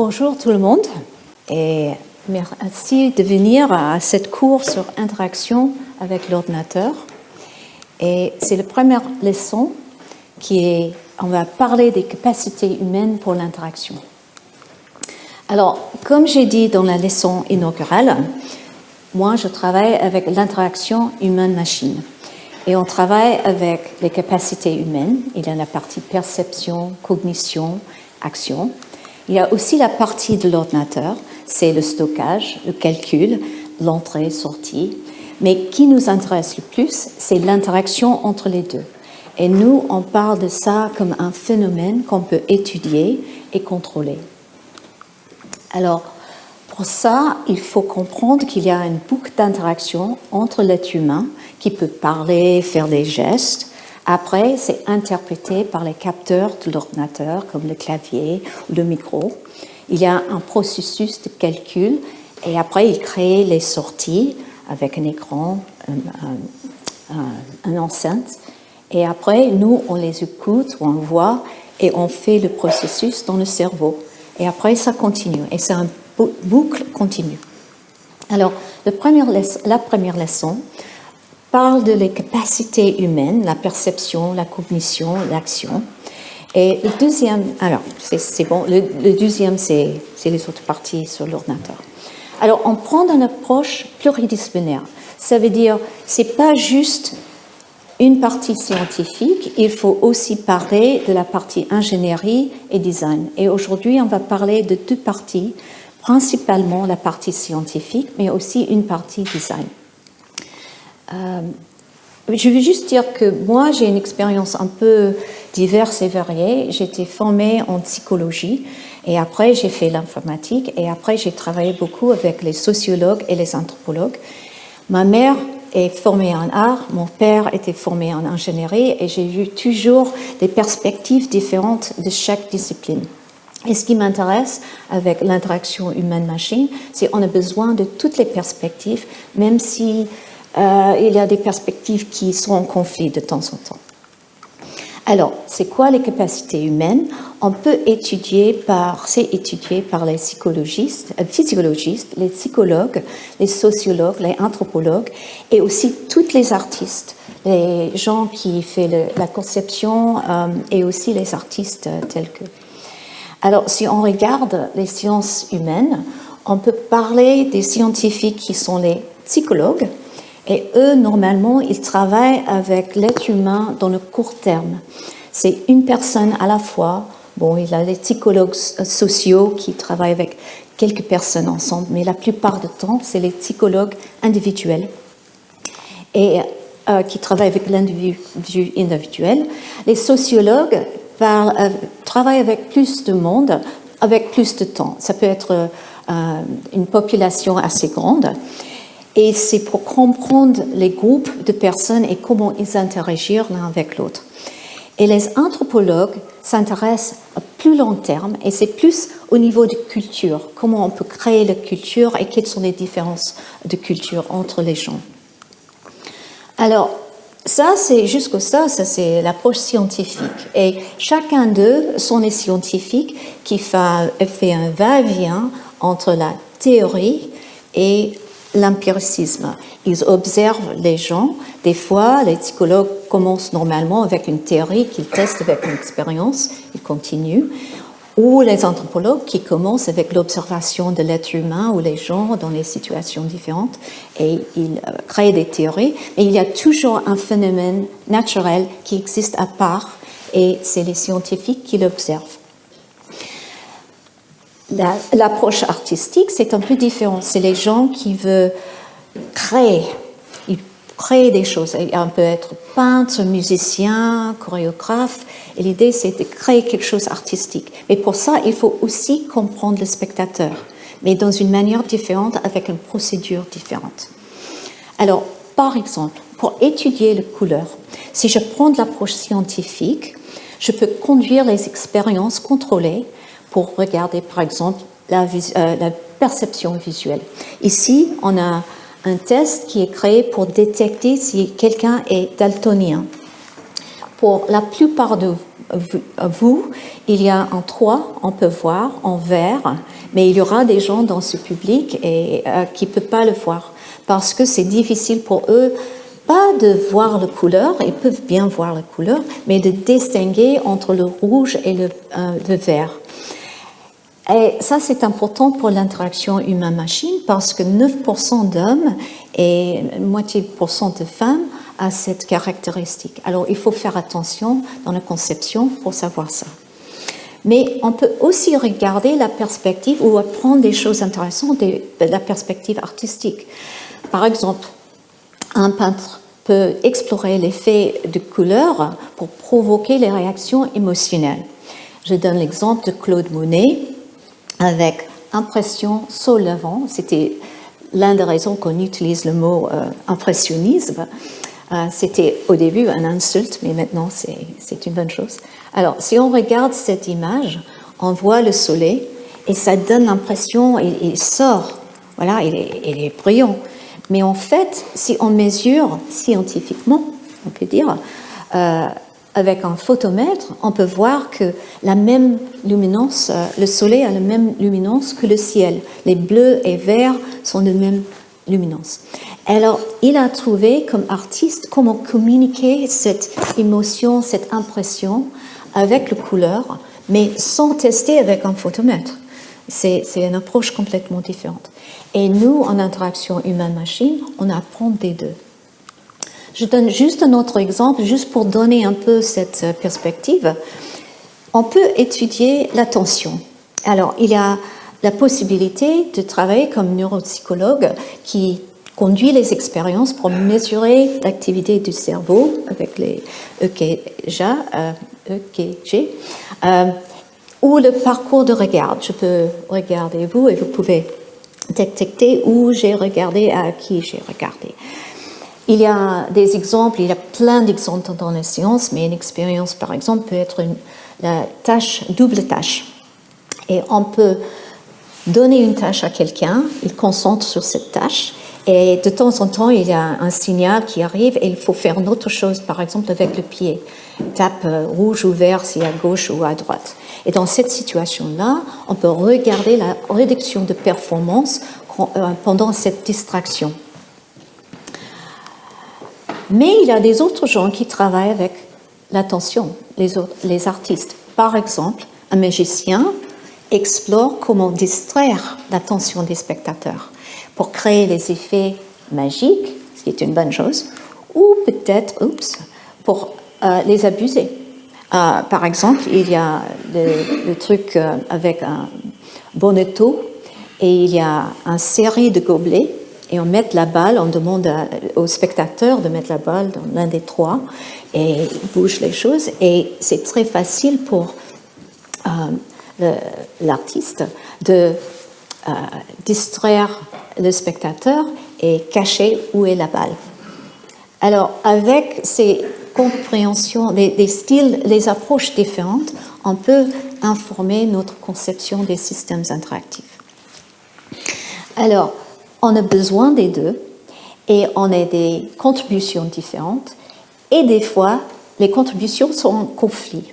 Bonjour tout le monde et merci de venir à cette cours sur interaction avec l'ordinateur. Et c'est la première leçon on va parler des capacités humaines pour l'interaction. Alors, comme j'ai dit dans la leçon inaugurale, moi je travaille avec l'interaction humaine-machine. Et on travaille avec les capacités humaines. Il y a la partie perception, cognition, action. Il y a aussi la partie de l'ordinateur, c'est le stockage, le calcul, l'entrée-sortie. Mais qui nous intéresse le plus, c'est l'interaction entre les deux. Et nous, on parle de ça comme un phénomène qu'on peut étudier et contrôler. Alors, pour ça, il faut comprendre qu'il y a une boucle d'interaction entre l'être humain qui peut parler, faire des gestes. Après, c'est interprété par les capteurs de l'ordinateur, comme le clavier ou le micro. Il y a un processus de calcul et après, il crée les sorties avec un écran, un enceinte. Et après, nous, on les écoute ou on voit et on fait le processus dans le cerveau. Et après, ça continue. Et c'est une boucle continue. Alors, la première leçon parle de les capacités humaines, la perception, la cognition, l'action. Et le deuxième, alors, c'est bon, le deuxième, c'est les autres parties sur l'ordinateur. Alors, on prend une approche pluridisciplinaire. Ça veut dire, c'est pas juste une partie scientifique, il faut aussi parler de la partie ingénierie et design. Et aujourd'hui, on va parler de deux parties, principalement la partie scientifique, mais aussi une partie design. Je veux juste dire que moi, j'ai une expérience un peu diverse et variée. J'ai été formée en psychologie et après, j'ai fait l'informatique et après, j'ai travaillé beaucoup avec les sociologues et les anthropologues. Ma mère est formée en art, mon père était formé en ingénierie et j'ai vu toujours des perspectives différentes de chaque discipline. Et ce qui m'intéresse avec l'interaction humaine-machine, c'est qu'on a besoin de toutes les perspectives, même si il y a des perspectives qui sont en conflit de temps en temps. Alors, c'est quoi les capacités humaines? On peut c'est étudié par les physiologistes, les psychologues, les sociologues, les anthropologues et aussi tous les artistes, les gens qui font la conception et aussi les artistes tels que. Alors, si on regarde les sciences humaines, on peut parler des scientifiques qui sont les psychologues. Et eux, normalement, ils travaillent avec l'être humain dans le court terme. C'est une personne à la fois. Bon, il y a les psychologues sociaux qui travaillent avec quelques personnes ensemble, mais la plupart du temps, c'est les psychologues individuels et qui travaillent avec l'individu individuel. Les sociologues travaillent avec plus de monde, avec plus de temps. Ça peut être une population assez grande. Et c'est pour comprendre les groupes de personnes et comment ils interagissent l'un avec l'autre. Et les anthropologues s'intéressent à plus long terme et c'est plus au niveau de culture, comment on peut créer la culture et quelles sont les différences de culture entre les gens. Alors, ça c'est l'approche scientifique. Et chacun d'eux sont des scientifiques qui fait un va-et-vient entre la théorie et l'empiricisme. Ils observent les gens. Des fois, les psychologues commencent normalement avec une théorie qu'ils testent avec une expérience, ils continuent. Ou les anthropologues qui commencent avec l'observation de l'être humain ou les gens dans des situations différentes et ils créent des théories. Mais il y a toujours un phénomène naturel qui existe à part et c'est les scientifiques qui l'observent. L'approche artistique, c'est un peu différent. C'est les gens qui veulent créer. Ils créent des choses. On peut être peintre, musicien, chorégraphe. Et l'idée, c'est de créer quelque chose d'artistique. Mais pour ça, il faut aussi comprendre le spectateur, mais dans une manière différente, avec une procédure différente. Alors, par exemple, pour étudier la couleur, si je prends de l'approche scientifique, je peux conduire les expériences contrôlées pour regarder, par exemple, la perception visuelle. Ici, on a un test qui est créé pour détecter si quelqu'un est daltonien. Pour la plupart vous, il y a un toit, on peut voir, en vert, mais il y aura des gens dans ce public qui ne peuvent pas le voir parce que c'est difficile pour eux, pas de voir la couleur, ils peuvent bien voir la couleur, mais de distinguer entre le rouge et le vert. Et ça, c'est important pour l'interaction humain-machine parce que 9% d'hommes et moitié de femmes ont cette caractéristique. Alors, il faut faire attention dans la conception pour savoir ça. Mais on peut aussi regarder la perspective ou apprendre des choses intéressantes de la perspective artistique. Par exemple, un peintre peut explorer l'effet de couleur pour provoquer les réactions émotionnelles. Je donne l'exemple de Claude Monet avec impression sur le vent. C'était l'une des raisons qu'on utilise le mot impressionnisme. C'était au début une insulte, mais maintenant c'est une bonne chose. Alors, si on regarde cette image, on voit le soleil et ça donne l'impression, il sort, voilà, il est brillant. Mais en fait, si on mesure scientifiquement, on peut dire, avec un photomètre, on peut voir que la même luminance, le soleil a la même luminance que le ciel. Les bleus et verts sont de même luminance. Alors, il a trouvé comme artiste comment communiquer cette émotion, cette impression avec la couleur, mais sans tester avec un photomètre. C'est une approche complètement différente. Et nous, en interaction humaine-machine, on apprend des deux. Je donne juste un autre exemple, juste pour donner un peu cette perspective. On peut étudier l'attention. Alors, il y a la possibilité de travailler comme neuropsychologue qui conduit les expériences pour mesurer l'activité du cerveau avec les EKG, ou le parcours de regard. Je peux regarder vous et vous pouvez détecter où j'ai regardé, à qui j'ai regardé. Il y a des exemples, il y a plein d'exemples dans la science, mais une expérience, par exemple, peut être la double tâche. Et on peut donner une tâche à quelqu'un, il concentre sur cette tâche, et de temps en temps, il y a un signal qui arrive et il faut faire une autre chose, par exemple avec le pied. Tape rouge ou vert, si à gauche ou à droite. Et dans cette situation-là, on peut regarder la réduction de performance pendant cette distraction. Mais il y a des autres gens qui travaillent avec l'attention, les artistes. Par exemple, un magicien explore comment distraire l'attention des spectateurs pour créer des effets magiques, ce qui est une bonne chose, ou peut-être, pour les abuser. Par exemple, il y a le truc avec un bonneteau et il y a une série de gobelets et on met la balle, on demande au spectateur de mettre la balle dans l'un des trois et il bouge les choses et c'est très facile pour l'artiste de distraire le spectateur et cacher où est la balle. Alors, avec ces compréhensions, des styles, les approches différentes, on peut informer notre conception des systèmes interactifs. Alors, on a besoin des deux et on a des contributions différentes et des fois, les contributions sont en conflit.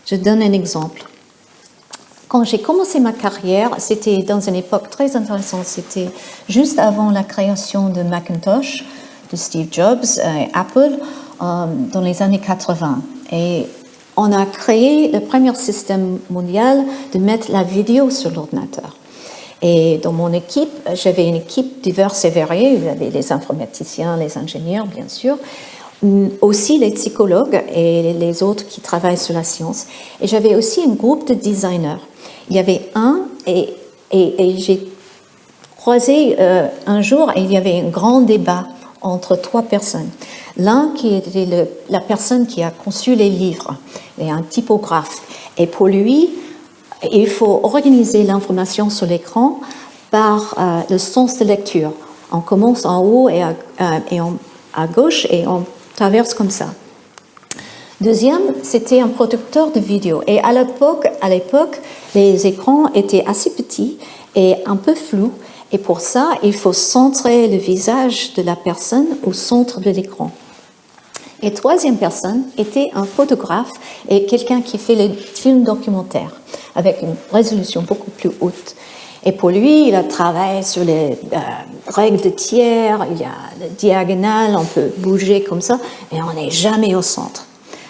Je donne un exemple. Quand j'ai commencé ma carrière, c'était dans une époque très intéressante, c'était juste avant la création de Macintosh, de Steve Jobs et Apple, dans les années 80. Et on a créé le premier système mondial de mettre la vidéo sur l'ordinateur. Et dans mon équipe, j'avais une équipe diverse et variée, il y avait les informaticiens, les ingénieurs, bien sûr, aussi les psychologues et les autres qui travaillent sur la science. Et j'avais aussi un groupe de designers. Il y avait et j'ai croisé un jour et il y avait un grand débat entre trois personnes. L'un qui était la personne qui a conçu les livres, et un typographe. Et pour lui, il faut organiser l'information sur l'écran par le sens de lecture. On commence en haut et à gauche et on traverse comme ça. Deuxième, c'était un producteur de vidéos. Et à l'époque, les écrans étaient assez petits et un peu flous. Et pour ça, il faut centrer le visage de la personne au centre de l'écran. Et troisième personne était un photographe et quelqu'un qui fait les films documentaires avec une résolution beaucoup plus haute. Et pour lui, il a travaillé sur les règles de tiers, il y a la diagonale, on peut bouger comme ça, mais on n'est jamais au centre.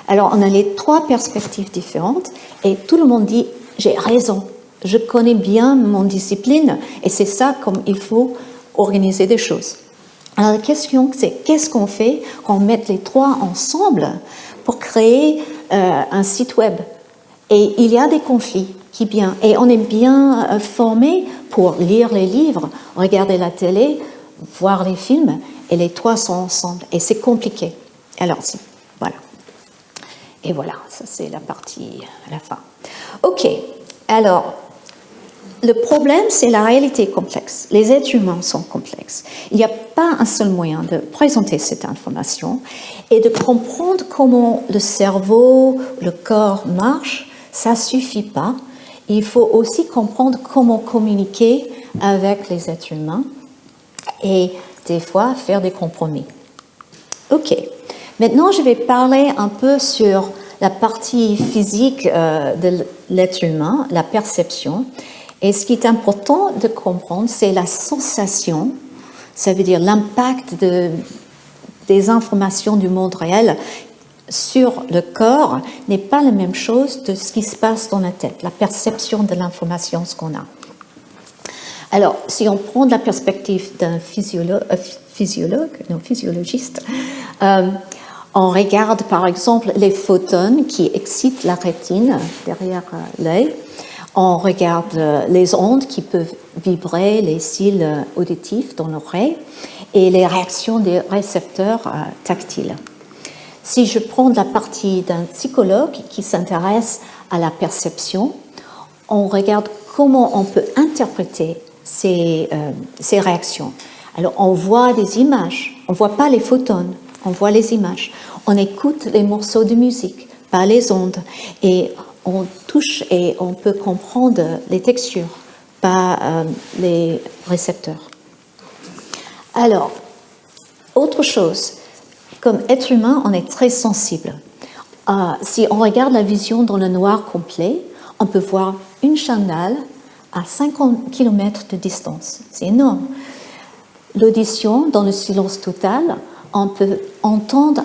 Alors, on a les trois perspectives différentes et tout le monde dit « j'ai raison, je connais bien mon discipline et c'est ça comme il faut organiser des choses ». Alors, la question, c'est qu'est-ce qu'on fait quand on met les trois ensemble pour créer un site web? Et il y a des conflits qui viennent. Et on est bien formé pour lire les livres, regarder la télé, voir les films, et les trois sont ensemble. Et c'est compliqué. Alors, voilà. Et voilà, ça c'est la partie à la fin. OK, alors, le problème, c'est la réalité complexe. Les êtres humains sont complexes. Il n'y a pas un seul moyen de présenter cette information et de comprendre comment le cerveau, le corps marche. Ça ne suffit pas. Il faut aussi comprendre comment communiquer avec les êtres humains et des fois faire des compromis. OK. Maintenant, je vais parler un peu sur la partie physique de l'être humain, la perception. Et ce qui est important de comprendre, c'est la sensation, ça veut dire l'impact des informations du monde réel sur le corps n'est pas la même chose de ce qui se passe dans la tête, la perception de l'information, ce qu'on a. Alors, si on prend de la perspective d'un physiologiste, on regarde par exemple les photones qui excitent la rétine derrière l'œil. On regarde les ondes qui peuvent vibrer, les cils auditifs dans l'oreille et les réactions des récepteurs tactiles. Si je prends la partie d'un psychologue qui s'intéresse à la perception, on regarde comment on peut interpréter ces réactions. Alors, on voit des images, on ne voit pas les photones, on voit les images. On écoute les morceaux de musique, pas les ondes. Et on touche et on peut comprendre les textures, pas les récepteurs. Alors, autre chose, comme être humain, on est très sensible. Si on regarde la vision dans le noir complet, on peut voir une chandelle à 50 km de distance. C'est énorme. L'audition, dans le silence total, on peut entendre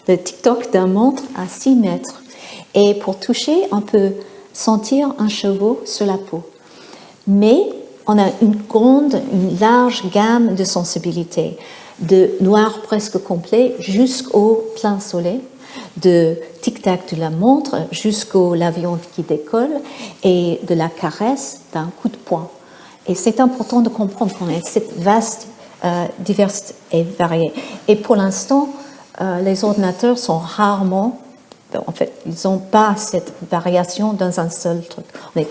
le tic-toc d'un montre à 6 mètres. Et pour toucher, on peut sentir un cheveu sur la peau. Mais on a une large gamme de sensibilité, de noir presque complet jusqu'au plein soleil, de tic-tac de la montre jusqu'au l'avion qui décolle et de la caresse d'un coup de poing. Et c'est important de comprendre qu'on a cette vaste diversité et variée. Et pour l'instant, les ordinateurs sont rarement, en fait, ils n'ont pas cette variation dans un seul truc. On est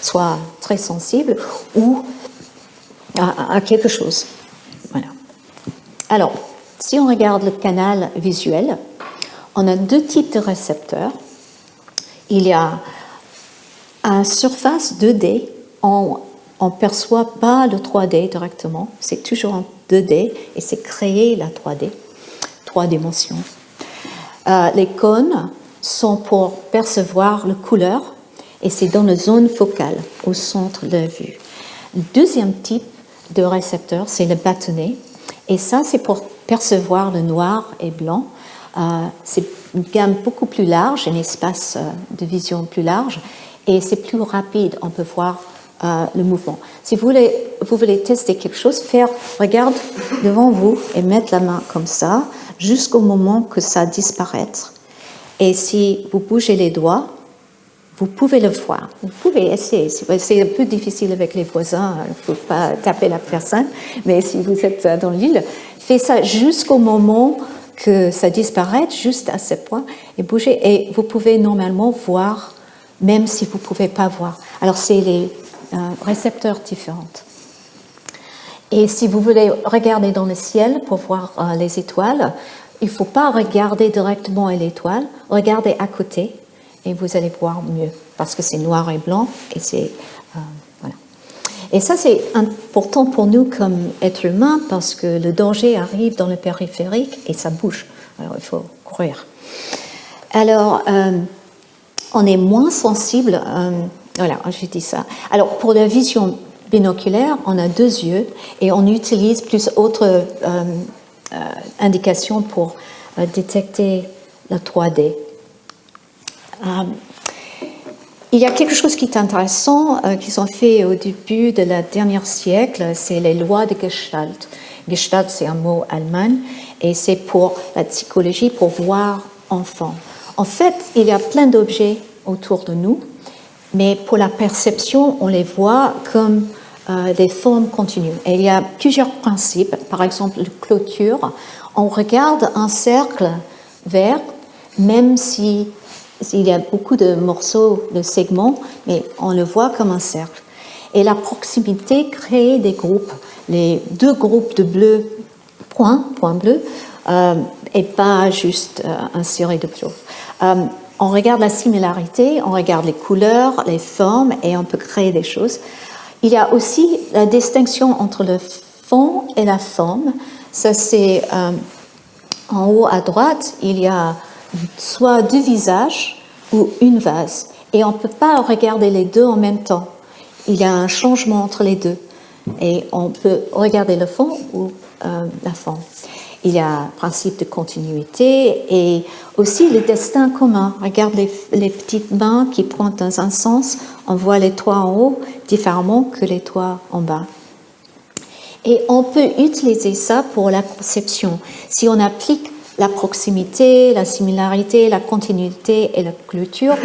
soit très sensibles ou à quelque chose. Voilà. Alors, si on regarde le canal visuel, on a deux types de récepteurs. Il y a une surface 2D, on ne perçoit pas le 3D directement, c'est toujours en 2D et c'est créer la 3D, 3 dimensions. Les cônes sont pour percevoir la couleur et c'est dans la zone focale, au centre de la vue. Le deuxième type de récepteur, c'est le bâtonnet et ça c'est pour percevoir le noir et blanc. C'est une gamme beaucoup plus large, un espace de vision plus large et c'est plus rapide, on peut voir le mouvement. Si vous voulez tester quelque chose, regarde devant vous et mettre la main comme ça jusqu'au moment que ça disparaître. Et si vous bougez les doigts, vous pouvez le voir. Vous pouvez essayer. C'est un peu difficile avec les voisins, il ne faut pas taper la personne, mais si vous êtes dans l'île, faites ça jusqu'au moment que ça disparaît, juste à ce point, et bougez. Et vous pouvez normalement voir, même si vous ne pouvez pas voir. Alors, c'est les récepteurs différents. Et si vous voulez regarder dans le ciel pour voir les étoiles, il ne faut pas regarder directement à l'étoile, regardez à côté et vous allez voir mieux parce que c'est noir et blanc et c'est voilà. Et ça, c'est important pour nous comme êtres humains parce que le danger arrive dans le périphérique et ça bouge. Alors, il faut courir. Alors, on est moins sensible. Voilà, j'ai dit ça. Alors, pour la vision binoculaire, on a 2 yeux et on utilise plus autres indications pour détecter la 3D. Il y a quelque chose qui est intéressant qu'ils ont fait au début de la dernière siècle, c'est les lois de Gestalt. Gestalt, c'est un mot allemand et c'est pour la psychologie, pour voir enfant. En fait, il y a plein d'objets autour de nous, mais pour la perception, on les voit comme des formes continues. Et il y a plusieurs principes, par exemple, la clôture. On regarde un cercle vert, même si il y a beaucoup de morceaux, de segments, mais on le voit comme un cercle. Et la proximité crée des groupes. Les 2 groupes de bleus, points bleus, et pas juste une série de bleus. On regarde la similarité, on regarde les couleurs, les formes, et on peut créer des choses. Il y a aussi la distinction entre le fond et la forme. Ça, c'est en haut à droite, il y a soit 2 visages ou une vase. Et on ne peut pas regarder les 2 en même temps. Il y a un changement entre les 2. Et on peut regarder le fond ou la forme. Il y a un principe de continuité et aussi le destin commun. Regarde les petites mains qui pointent dans un sens. On voit les toits en haut différemment que les toits en bas. Et on peut utiliser ça pour la conception. Si on applique la proximité, la similarité, la continuité et la clôture,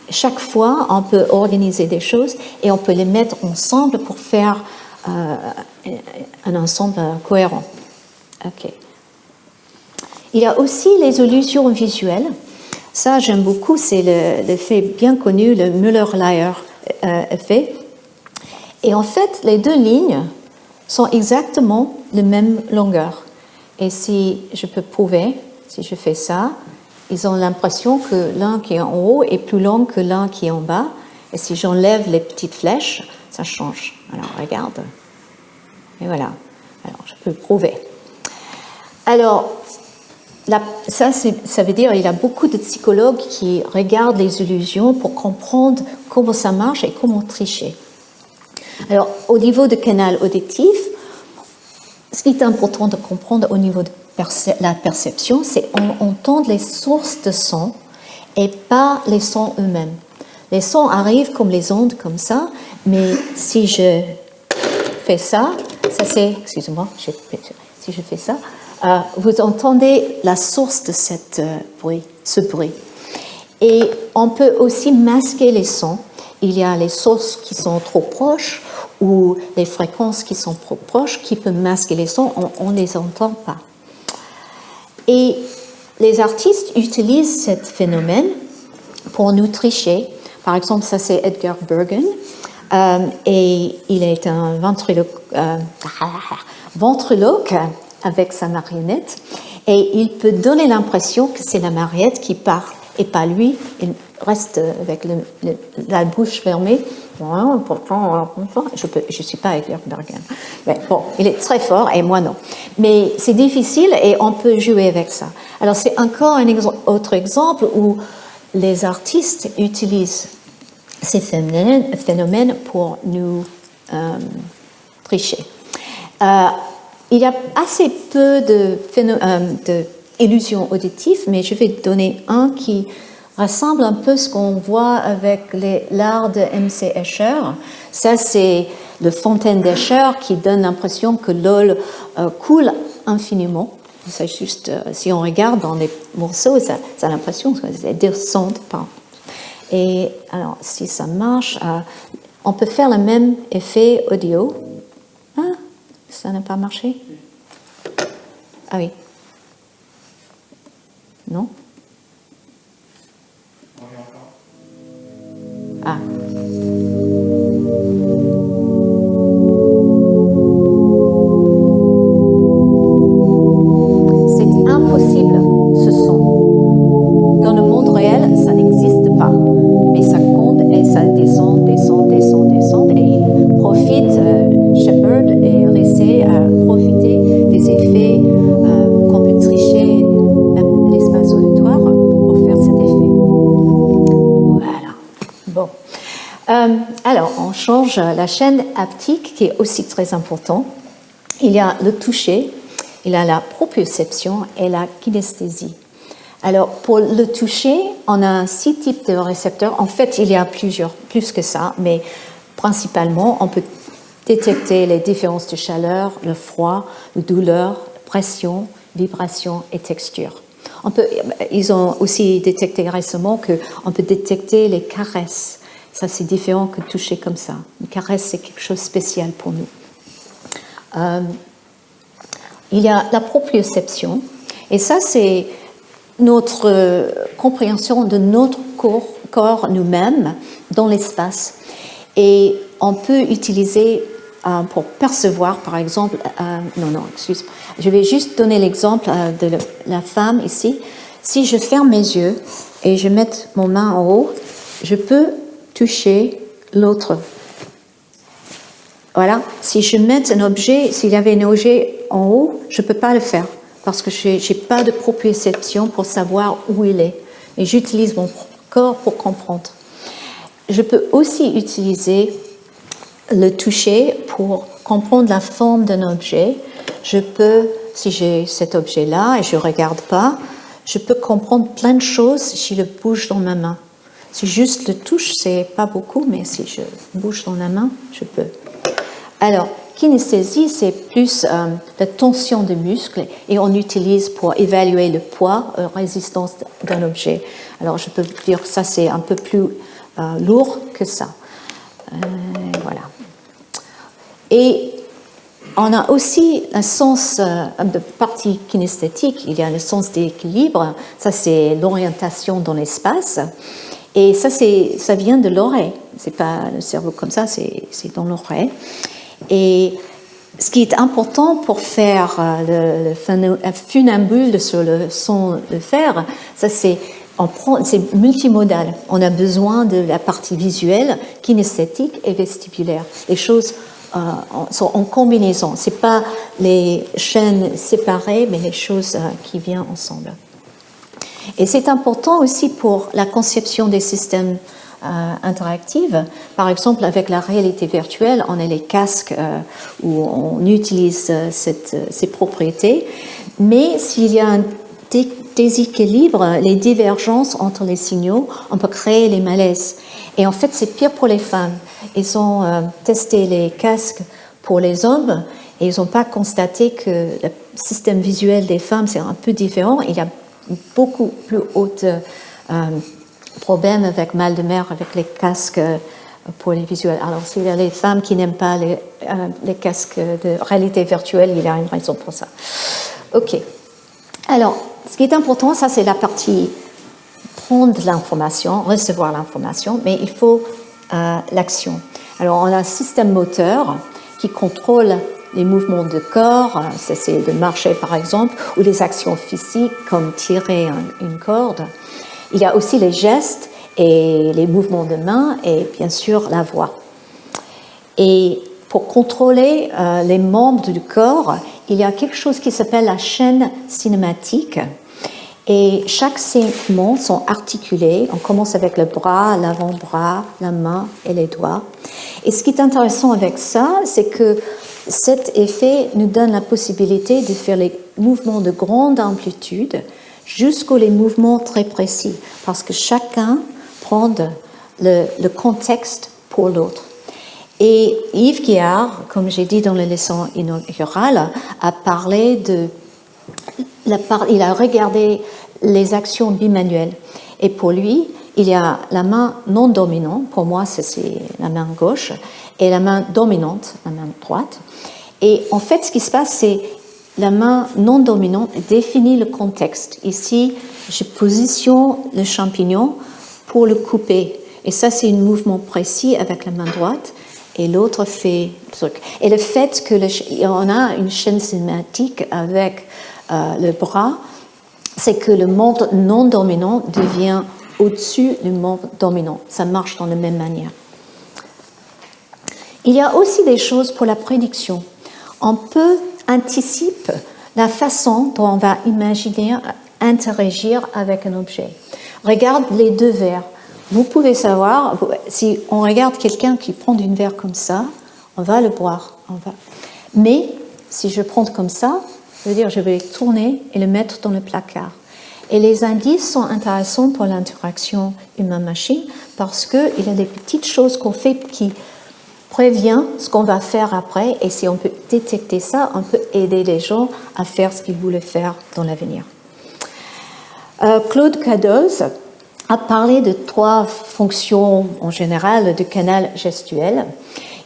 chaque fois, on peut organiser des choses et on peut les mettre ensemble pour faire un ensemble cohérent. Ok. Il y a aussi les illusions visuelles. Ça, j'aime beaucoup, c'est l'effet bien connu, le Müller-Lyer effet. Et en fait, les 2 lignes sont exactement la même longueur. Et si je peux prouver, si je fais ça, ils ont l'impression que l'un qui est en haut est plus long que l'un qui est en bas. Et si j'enlève les petites flèches, ça change. Alors, regarde. Et voilà. Alors, je peux prouver. Alors, ça veut dire qu'il y a beaucoup de psychologues qui regardent les illusions pour comprendre comment ça marche et comment tricher. Alors, au niveau du canal auditif, ce qui est important de comprendre au niveau de la perception, c'est qu'on entend les sources de son et pas les sons eux-mêmes. Les sons arrivent comme les ondes, comme ça, mais si je fais ça, c'est, excusez-moi, si je fais ça, vous entendez la source de ce bruit. Et on peut aussi masquer les sons. Il y a les sources qui sont trop proches ou les fréquences qui sont trop proches qui peuvent masquer les sons, on ne les entend pas. Et les artistes utilisent ce phénomène pour nous tricher. Par exemple, ça c'est Edgar Bergen, et il est un ventriloque avec sa marionnette, et il peut donner l'impression que c'est la marionnette qui parle, et pas lui, il reste avec la bouche fermée. Je ne suis pas Edgar Bergen. Mais bon, il est très fort et moi non. Mais c'est difficile et on peut jouer avec ça. Alors c'est encore un autre exemple où les artistes utilisent ces phénomènes pour nous tricher. Il y a assez peu d'illusions auditives, mais je vais donner un qui ressemble un peu à ce qu'on voit avec l'art de M.C. Escher. Ça, c'est le fontaine d'Escher qui donne l'impression que l'eau coule infiniment. C'est juste, si on regarde dans les morceaux, ça a l'impression que ça descend pas. Et alors, si ça marche, on peut faire le même effet audio. Ah, ça n'a pas marché? Ah oui. Non? Ah. C'est impossible, ce son. Dans le monde réel, ça n'existe pas. Mais ça compte et ça descend, et il profite Alors, on change la chaîne haptique qui est aussi très importante. Il y a le toucher, il y a la proprioception et la kinesthésie. Alors, pour le toucher, on a 6 types de récepteurs. En fait, il y a plus que ça, mais principalement, on peut détecter les différences de chaleur, le froid, la douleur, pression, vibration et texture. Ils ont aussi détecté récemment qu'on peut détecter les caresses. Ça, c'est différent que toucher comme ça. Une caresse, c'est quelque chose de spécial pour nous. Il y a la proprioception, et ça, c'est notre compréhension de notre corps nous-mêmes dans l'espace. Et on peut utiliser pour percevoir, par exemple, je vais juste donner l'exemple de la femme ici. Si je ferme mes yeux et je mets mon main en haut, je peux toucher l'autre. Voilà. Si je mets un objet, s'il y avait un objet en haut, je ne peux pas le faire parce que je n'ai pas de proprioception pour savoir où il est. Et j'utilise mon corps pour comprendre. Je peux aussi utiliser le toucher pour comprendre la forme d'un objet. Je peux, si j'ai cet objet-là et je ne regarde pas, je peux comprendre plein de choses si je le bouge dans ma main. Si juste le touche, c'est pas beaucoup, mais si je bouge dans la main, je peux. Alors, kinesthésie, c'est plus la tension des muscles et on utilise pour évaluer le poids, résistance d'un objet. Alors, je peux dire que ça, c'est un peu plus lourd que ça. Voilà. Et on a aussi un sens de partie kinesthétique, il y a le sens d'équilibre, ça c'est l'orientation dans l'espace, et ça vient de l'oreille, c'est pas le cerveau comme ça, c'est dans l'oreille. Et ce qui est important pour faire le funambule sur le son de fer, ça c'est multimodal. On a besoin de la partie visuelle, kinesthétique et vestibulaire. Les choses sont en combinaison. Ce n'est pas les chaînes séparées, mais les choses qui viennent ensemble. Et c'est important aussi pour la conception des systèmes interactifs. Par exemple, avec la réalité virtuelle, on a les casques où on utilise ces propriétés. Mais s'il y a un déséquilibre, les divergences entre les signaux, on peut créer les malaises. Et en fait, c'est pire pour les femmes. Ils ont testé les casques pour les hommes et ils n'ont pas constaté que le système visuel des femmes, c'est un peu différent. Il y a beaucoup plus haut problèmes avec mal de mer avec les casques pour les visuels. Alors, s'il y a les femmes qui n'aiment pas les casques de réalité virtuelle, il y a une raison pour ça. OK. Alors, ce qui est important, ça, c'est la partie prendre l'information, recevoir l'information, mais il faut l'action. Alors, on a un système moteur qui contrôle les mouvements de corps, ça c'est de marcher par exemple, ou les actions physiques comme tirer une corde. Il y a aussi les gestes et les mouvements de main et bien sûr la voix. Et pour contrôler les membres du corps, il y a quelque chose qui s'appelle la chaîne cinématique. Et chaque segment sont articulés. On commence avec le bras, l'avant-bras, la main et les doigts. Et ce qui est intéressant avec ça, c'est que cet effet nous donne la possibilité de faire les mouvements de grande amplitude jusqu'aux les mouvements très précis, parce que chacun prend le contexte pour l'autre. Et Yves Guillard, comme j'ai dit dans la leçon inaugurale, a parlé il a regardé les actions bimanuelles. Et pour lui, il y a la main non dominante, pour moi c'est la main gauche, et la main dominante, la main droite. Et en fait, ce qui se passe, c'est la main non dominante définit le contexte. Ici, je positionne le champignon pour le couper. Et ça, c'est un mouvement précis avec la main droite. Et l'autre fait le truc. Et le fait qu'on a une chaîne cinématique avec le bras, c'est que le membre non dominant devient au-dessus du membre dominant. Ça marche dans la même manière. Il y a aussi des choses pour la prédiction. On peut anticiper la façon dont on va imaginer interagir avec un objet. Regarde les deux verres. vous pouvez savoir, si on regarde quelqu'un qui prend une verre comme ça, on va le boire. Mais si je prends comme ça, je veux dire, je vais le tourner et le mettre dans le placard. Et les indices sont intéressants pour l'interaction humain-machine parce qu'il y a des petites choses qu'on fait qui préviennent ce qu'on va faire après. Et si on peut détecter ça, on peut aider les gens à faire ce qu'ils voulaient faire dans l'avenir. Claude Cadoz a parlé de 3 fonctions en général du canal gestuel.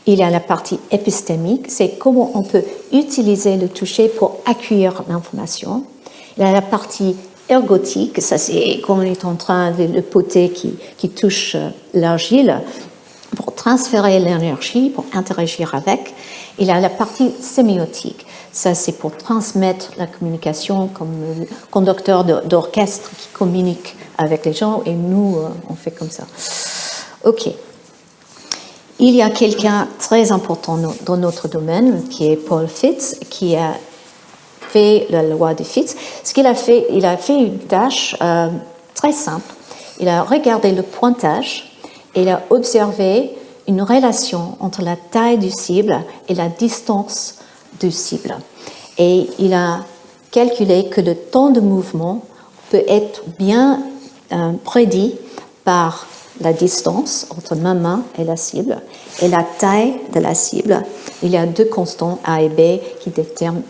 Il y a la partie épistémique, c'est comment on peut utiliser le toucher pour accueillir l'information. Il y a la partie ergotique, ça c'est quand on est en train de le poté qui touche l'argile pour transférer l'énergie, pour interagir avec. Il y a la partie sémiotique, ça c'est pour transmettre la communication comme le conducteur d'orchestre qui communique avec les gens et nous on fait comme ça. Ok. Il y a quelqu'un très important dans notre domaine qui est Paul Fitts qui a fait la loi de Fitts. Ce qu'il a fait, il a fait une tâche très simple. Il a regardé le pointage et il a observé une relation entre la taille du cible et la distance du cible. Et il a calculé que le temps de mouvement peut être bien prédit par la distance entre ma main et la cible et la taille de la cible. Il y a 2 constants A et B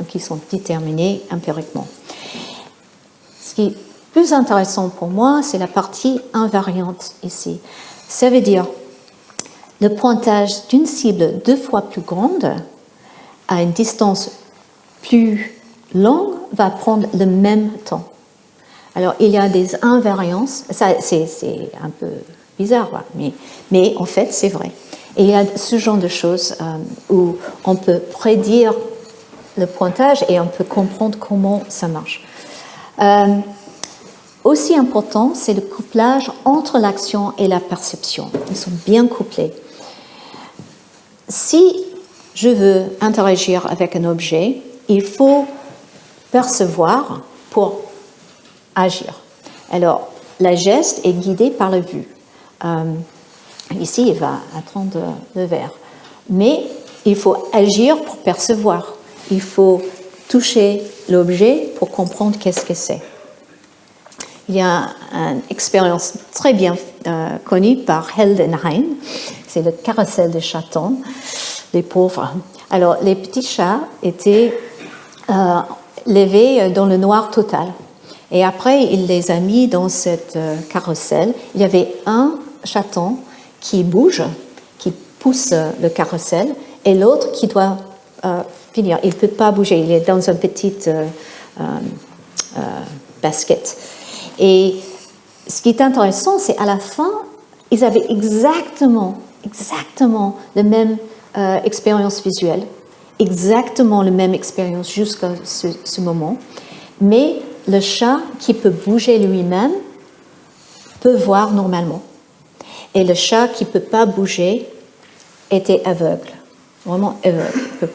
qui sont déterminés empiriquement. Ce qui est plus intéressant pour moi, c'est la partie invariante ici. Ça veut dire le pointage d'une cible 2 fois plus grande à une distance plus longue va prendre le même temps. Alors, il y a des invariances, ça c'est un peu bizarre, mais en fait, c'est vrai. Et il y a ce genre de choses où on peut prédire le pointage et on peut comprendre comment ça marche. Aussi important, c'est le couplage entre l'action et la perception. Ils sont bien couplés. Si je veux interagir avec un objet, il faut percevoir pour agir. Alors, la geste est guidée par la vue. Ici, il va attendre le verre. Mais il faut agir pour percevoir. Il faut toucher l'objet pour comprendre qu'est-ce que c'est. Il y a une expérience très bien connue par Heldenheim. C'est le carrousel des chatons, les pauvres. Alors, les petits chats étaient levés dans le noir total. Et après, il les a mis dans cette carrousel. Il y avait un chaton qui bouge, qui pousse le carrousel, et l'autre qui doit finir. Il ne peut pas bouger, il est dans une petite basket. Et ce qui est intéressant, c'est à la fin, ils avaient exactement la même expérience visuelle, exactement la même expérience jusqu'à ce moment, mais le chat qui peut bouger lui-même peut voir normalement. Et le chat qui ne peut pas bouger était aveugle, vraiment aveugle.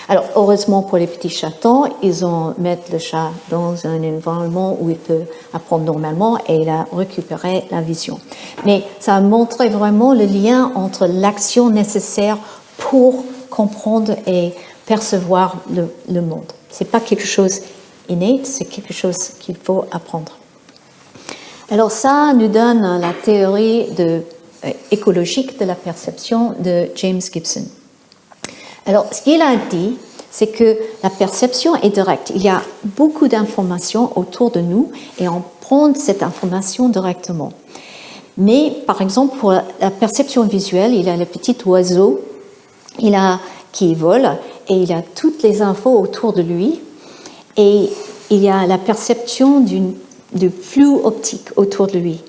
Alors, heureusement pour les petits chatons, ils ont mis le chat dans un environnement où il peut apprendre normalement et il a récupéré la vision. Mais ça a montré vraiment le lien entre l'action nécessaire pour comprendre et percevoir le monde. Ce n'est pas quelque chose inné, c'est quelque chose qu'il faut apprendre. Alors ça nous donne la théorie écologique de la perception de James Gibson. Alors, ce qu'il a dit, c'est que la perception est directe. Il y a beaucoup d'informations autour de nous et on prend cette information directement. Mais, par exemple, pour la perception visuelle, il y a le petit oiseau qui vole et il y a toutes les infos autour de lui. Et il y a la perception du flux optique autour de lui.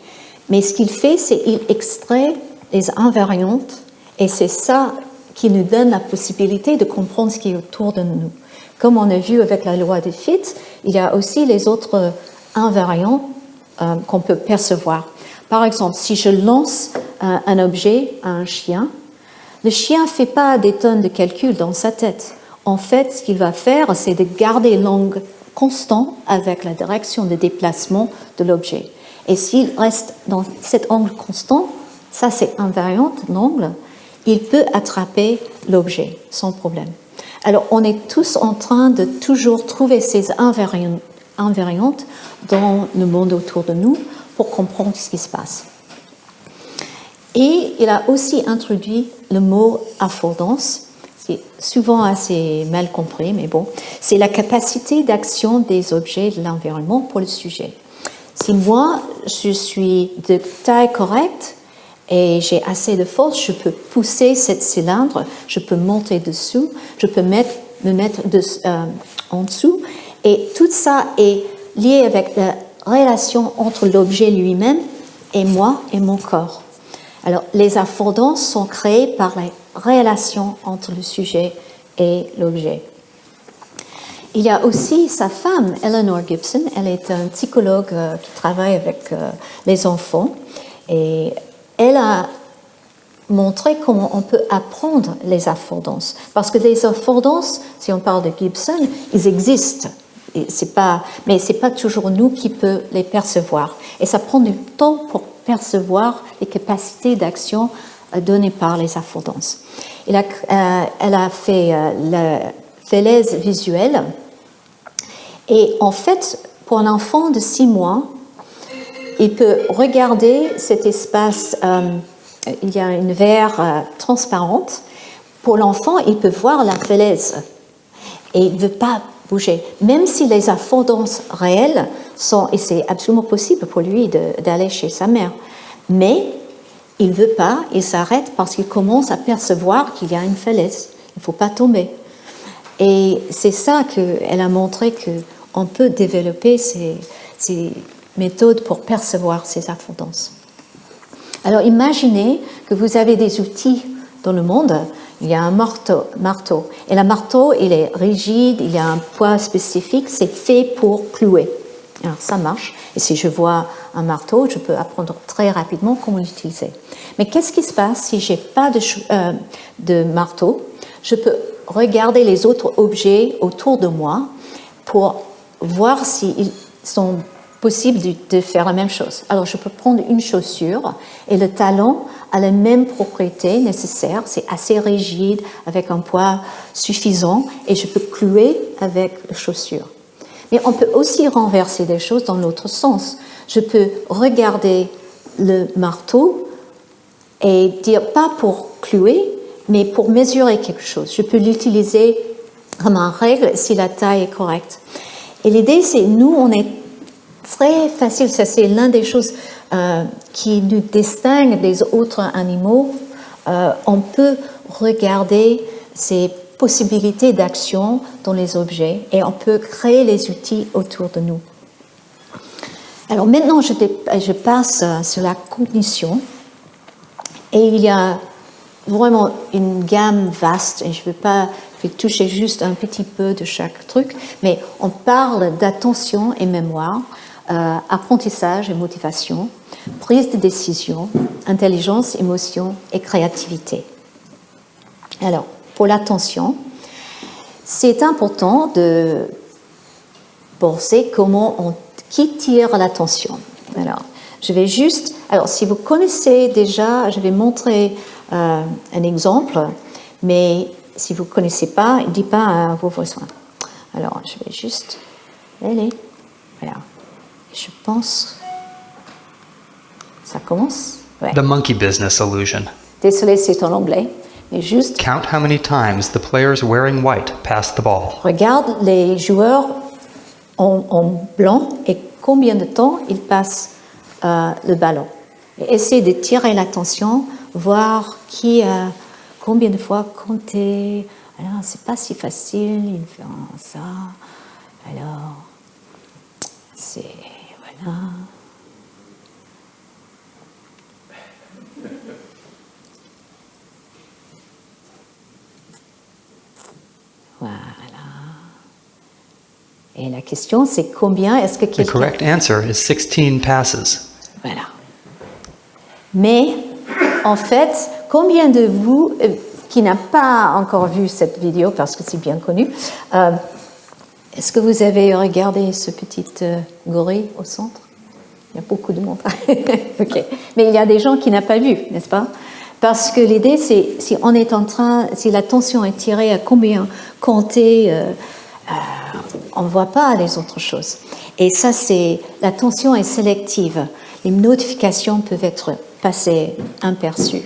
Mais ce qu'il fait, c'est qu'il extrait les invariantes et c'est ça qui nous donne la possibilité de comprendre ce qui est autour de nous. Comme on a vu avec la loi de Fitts, il y a aussi les autres invariants qu'on peut percevoir. Par exemple, si je lance un objet à un chien, le chien ne fait pas des tonnes de calculs dans sa tête. En fait, ce qu'il va faire, c'est de garder l'angle constant avec la direction de déplacement de l'objet. Et s'il reste dans cet angle constant, ça c'est invariant d'angle, il peut attraper l'objet sans problème. Alors, on est tous en train de toujours trouver ces invariantes dans le monde autour de nous pour comprendre ce qui se passe. Et il a aussi introduit le mot affordance, qui est souvent assez mal compris, mais bon, c'est la capacité d'action des objets de l'environnement pour le sujet. Si moi, je suis de taille correcte et j'ai assez de force, je peux pousser cette cylindre, je peux monter dessous, je peux me mettre en dessous, et tout ça est lié avec la relation entre l'objet lui-même et moi et mon corps. Alors, les affordances sont créées par la relation entre le sujet et l'objet. Il y a aussi sa femme, Eleanor Gibson. Elle est une psychologue qui travaille avec les enfants. Et elle a montré comment on peut apprendre les affordances. Parce que les affordances, si on parle de Gibson, ils existent. Mais ce n'est pas toujours nous qui pouvons les percevoir. Et ça prend du temps pour percevoir les capacités d'action données par les affordances. Elle a fait la falaise visuelle. Et en fait, pour un enfant de 6 mois, il peut regarder cet espace, il y a une verre transparente. Pour l'enfant, il peut voir la falaise et il ne veut pas bouger. Même si les affordances réelles sont, et c'est absolument possible pour lui d'aller chez sa mère, mais il ne veut pas, il s'arrête parce qu'il commence à percevoir qu'il y a une falaise. Il ne faut pas tomber. Et c'est ça qu'elle a montré qu'on peut développer ces méthodes pour percevoir ces affordances. Alors imaginez que vous avez des outils dans le monde. Il y a un marteau. Et le marteau, il est rigide, il y a un poids spécifique, c'est fait pour clouer. Alors ça marche. Et si je vois un marteau, je peux apprendre très rapidement comment l'utiliser. Mais qu'est-ce qui se passe si je n'ai pas de marteau? Je peux regarder les autres objets autour de moi pour voir s'ils sont possibles de faire la même chose. Alors, je peux prendre une chaussure et le talon a les mêmes propriétés nécessaires. C'est assez rigide, avec un poids suffisant, et je peux clouer avec la chaussure. Mais on peut aussi renverser des choses dans l'autre sens. Je peux regarder le marteau et dire pas pour clouer, mais pour mesurer quelque chose. Je peux l'utiliser comme une règle si la taille est correcte. Et l'idée, c'est nous, on est très facile, ça c'est l'une des choses qui nous distingue des autres animaux. On peut regarder ces possibilités d'action dans les objets et on peut créer les outils autour de nous. Alors maintenant, je passe sur la cognition et il y a vraiment une gamme vaste et je vais toucher juste un petit peu de chaque truc, mais on parle d'attention et mémoire, apprentissage et motivation, prise de décision, intelligence, émotion et créativité. Alors, pour l'attention, c'est important de penser qui tire l'attention. Alors, si vous connaissez déjà, je vais montrer un exemple, mais si vous ne connaissez pas, ne dites pas à vos voisins. Alors, je vais juste aller. Voilà. Je pense. Ça commence. Ouais. The monkey business illusion. Désolé, c'est en anglais. Mais juste. Count how many times the players wearing white pass the ball. Regarde les joueurs en blanc et combien de temps ils passent le ballon. Et essayer de tirer l'attention, voir combien de fois compter. Alors, c'est pas si facile, il fait ça. Alors, c'est. Voilà. Voilà. Et la question, c'est combien est-ce que quelqu'un... The correct answer is 16 passes. Voilà. Mais, en fait, combien de vous, qui n'a pas encore vu cette vidéo, parce que c'est bien connu, est-ce que vous avez regardé ce petit gorille au centre? Il y a beaucoup de monde. Ok. Mais il y a des gens qui n'ont pas vu, n'est-ce pas? Parce que l'idée, c'est si on est en train, si l'attention est tirée à combien compter, on ne voit pas les autres choses. Et ça, c'est l'attention est sélective. Les notifications peuvent être passées aperçues.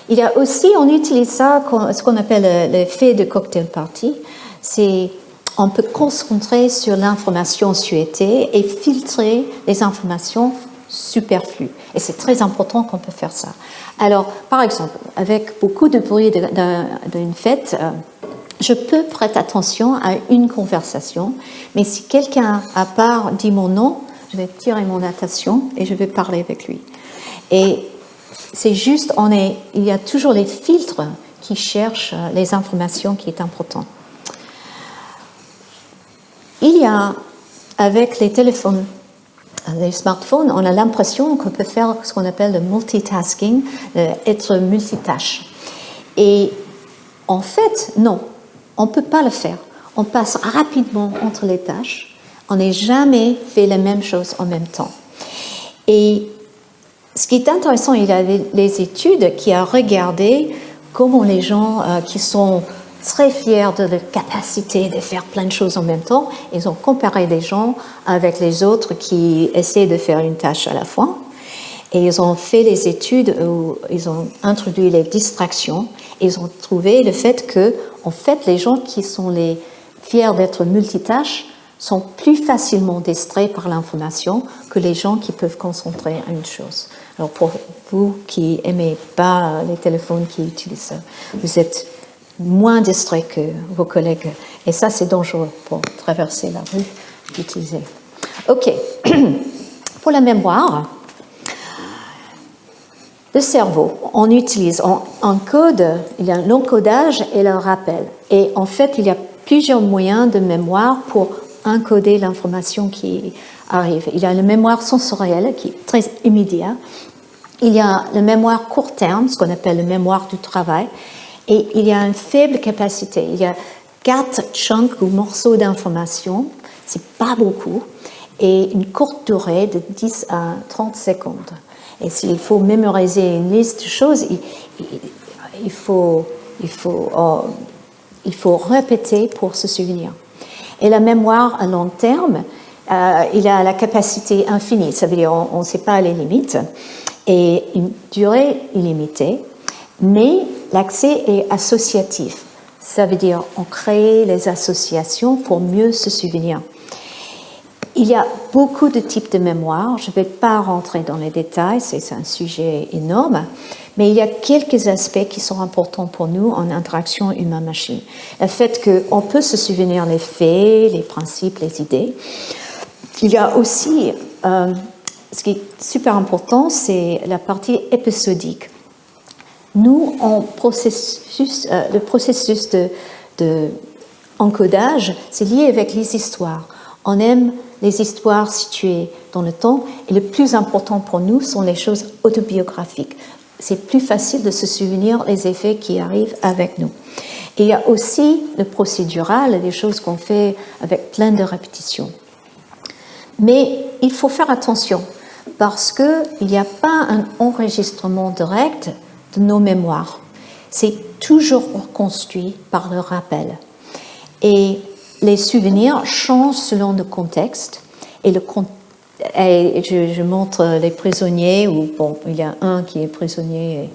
Il y a aussi, on utilise ça, ce qu'on appelle l'effet de cocktail party. C'est on peut concentrer sur l'information souhaitée et filtrer les informations superflues. Et c'est très important qu'on peut faire ça. Alors, par exemple, avec beaucoup de bruit d'une fête, je peux prêter attention à une conversation, mais si quelqu'un à part dit mon nom, je vais tirer mon attention et je vais parler avec lui. Et c'est juste, il y a toujours les filtres qui cherchent les informations qui sont importantes. Il y a, avec les téléphones, les smartphones, on a l'impression qu'on peut faire ce qu'on appelle le multitasking, être multitâche. Et en fait, non, on ne peut pas le faire. On passe rapidement entre les tâches. On n'est jamais fait la même chose en même temps. Et ce qui est intéressant, il y a les études qui ont regardé comment les gens qui sont très fiers de leur capacité de faire plein de choses en même temps, ils ont comparé des gens avec les autres qui essaient de faire une tâche à la fois. Et ils ont fait des études où ils ont introduit les distractions. Et ils ont trouvé le fait que, en fait, les gens qui sont les fiers d'être multitâches sont plus facilement distraits par l'information que les gens qui peuvent concentrer à une chose. Alors pour vous qui n'aimez pas les téléphones qui utilisent ça, vous êtes moins distraits que vos collègues. Et ça, c'est dangereux pour traverser la rue d'utiliser. OK. Pour la mémoire, le cerveau, on utilise, en code, il y a l'encodage et le rappel. Et en fait, il y a plusieurs moyens de mémoire pour encoder l'information qui arrive. Il y a la mémoire sensorielle qui est très immédiate. Il y a la mémoire court terme, ce qu'on appelle la mémoire du travail. Et il y a une faible capacité. Il y a 4 chunks ou morceaux d'information, c'est pas beaucoup, et une courte durée de 10 à 30 secondes. Et s'il faut mémoriser une liste de choses, il faut répéter pour se souvenir. Et la mémoire à long terme, il a la capacité infinie, ça veut dire on ne sait pas les limites, et une durée illimitée, mais l'accès est associatif. Ça veut dire on crée les associations pour mieux se souvenir. Il y a beaucoup de types de mémoire. Je ne vais pas rentrer dans les détails, c'est un sujet énorme, mais il y a quelques aspects qui sont importants pour nous en interaction humain-machine. Le fait qu'on peut se souvenir les faits, les principes, les idées. Il y a aussi, ce qui est super important, c'est la partie épisodique. Nous, le processus de encodage, c'est lié avec les histoires. On aime les histoires situées dans le temps, et le plus important pour nous sont les choses autobiographiques. C'est plus facile de se souvenir les effets qui arrivent avec nous. Et il y a aussi le procédural, des choses qu'on fait avec plein de répétitions. Mais il faut faire attention, parce qu'il n'y a pas un enregistrement direct de nos mémoires. C'est toujours reconstruit par le rappel. Et les souvenirs changent selon le contexte. Et je montre les prisonniers, où bon, il y a un qui est prisonnier et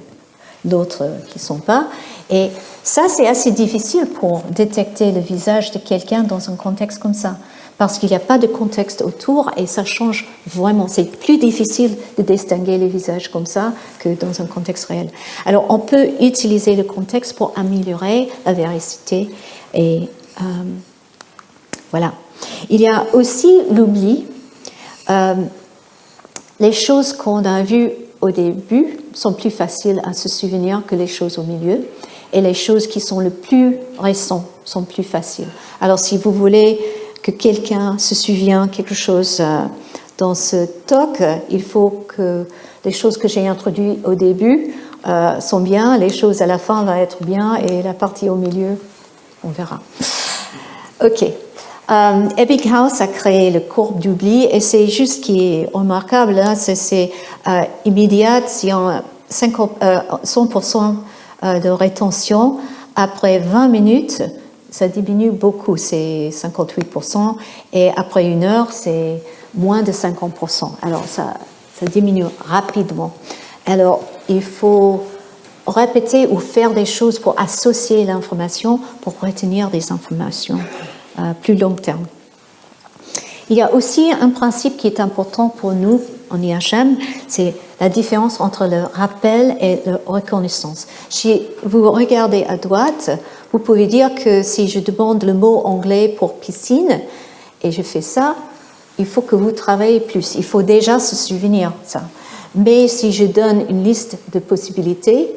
d'autres qui ne sont pas. Et ça, c'est assez difficile pour détecter le visage de quelqu'un dans un contexte comme ça. Parce qu'il n'y a pas de contexte autour et ça change vraiment. C'est plus difficile de distinguer les visages comme ça que dans un contexte réel. Alors, on peut utiliser le contexte pour améliorer la véracité. Et voilà. Il y a aussi l'oubli. Les choses qu'on a vues au début sont plus faciles à se souvenir que les choses au milieu. Et les choses qui sont le plus récentes sont plus faciles. Alors, si vous voulez que quelqu'un se souvienne quelque chose dans ce talk, il faut que les choses que j'ai introduites au début sont bien, les choses à la fin vont être bien et la partie au milieu, on verra. OK. Ebbinghaus a créé le courbe d'oubli et c'est juste ce qui est remarquable, hein, c'est immédiat, si on 100% de rétention, après 20 minutes, ça diminue beaucoup, c'est 58%, et après 1 heure, c'est moins de 50%. Alors ça diminue rapidement. Alors il faut répéter ou faire des choses pour associer l'information, pour retenir des informations plus long terme. Il y a aussi un principe qui est important pour nous en IHM, c'est la différence entre le rappel et la reconnaissance. Si vous regardez à droite, vous pouvez dire que si je demande le mot anglais pour piscine et je fais ça, il faut que vous travaillez plus. Il faut déjà se souvenir de ça. Mais si je donne une liste de possibilités,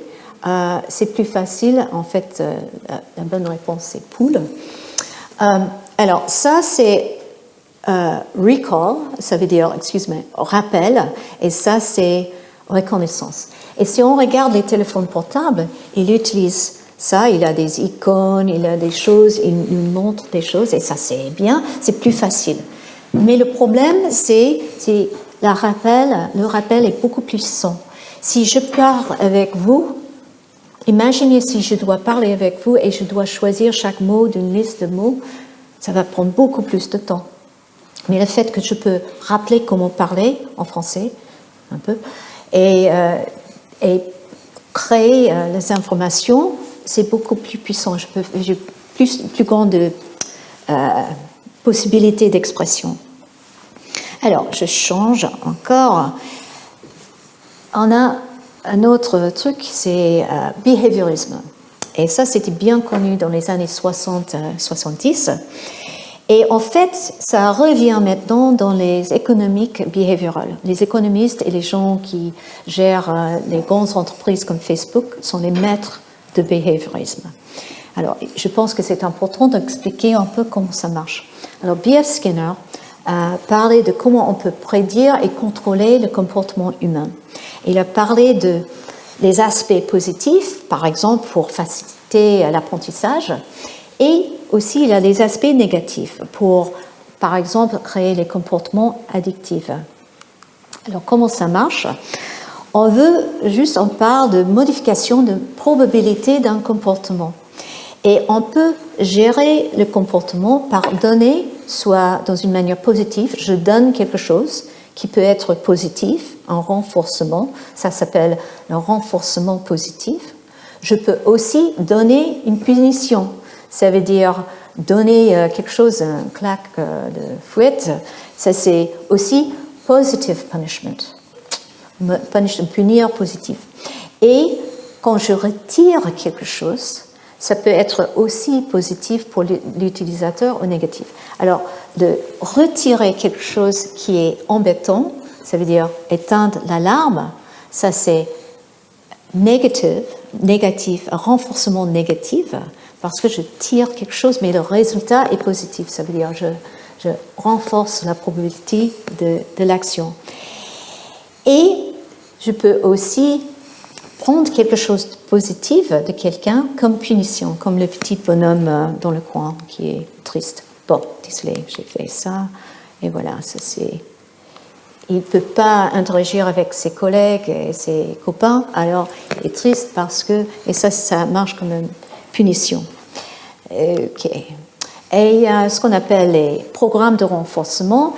c'est plus facile. En fait, la bonne réponse, c'est poule. Alors, ça, c'est recall, ça veut dire, rappel, et ça, c'est reconnaissance. Et si on regarde les téléphones portables, il utilise ça, il a des icônes, il a des choses, il nous montre des choses, et ça, c'est bien, c'est plus facile. Mais le problème, c'est le rappel est beaucoup plus puissant. Si je parle avec vous, imaginez si je dois parler avec vous et je dois choisir chaque mot d'une liste de mots, ça va prendre beaucoup plus de temps. Mais le fait que je peux rappeler comment parler en français, un peu, et créer les informations, c'est beaucoup plus puissant. J'ai plus grande possibilité d'expression. Alors, je change encore. On a un autre truc, c'est behaviorisme. Et ça, c'était bien connu dans les années 60-70. Et en fait, ça revient maintenant dans les économiques behaviorales. Les économistes et les gens qui gèrent les grandes entreprises comme Facebook sont les maîtres de behaviorisme. Alors, je pense que c'est important d'expliquer un peu comment ça marche. Alors, B.F. Skinner a parlé de comment on peut prédire et contrôler le comportement humain. Il a parlé des aspects positifs, par exemple, pour faciliter l'apprentissage, et aussi il y a des aspects négatifs pour, par exemple, créer les comportements addictifs. Alors, comment ça marche ? On parle de modification de probabilité d'un comportement. Et on peut gérer le comportement par donner, soit dans une manière positive, je donne quelque chose qui peut être positif, un renforcement, ça s'appelle le renforcement positif. Je peux aussi donner une punition, ça veut dire donner quelque chose, un claque de fouette, ça c'est aussi positive punishment, punir positif. Et quand je retire quelque chose, ça peut être aussi positif pour l'utilisateur ou négatif. Alors, de retirer quelque chose qui est embêtant, ça veut dire éteindre l'alarme, ça c'est négatif, renforcement négatif, parce que je tire quelque chose, mais le résultat est positif. Ça veut dire je renforce la probabilité de l'action. Et je peux aussi prendre quelque chose de positif de quelqu'un comme punition, comme le petit bonhomme dans le coin qui est triste. Bon, désolé, j'ai fait ça, et voilà, ça c'est... Il ne peut pas interagir avec ses collègues et ses copains, alors il est triste parce que... Et ça marche comme une punition. Ok. Et il y a ce qu'on appelle les programmes de renforcement.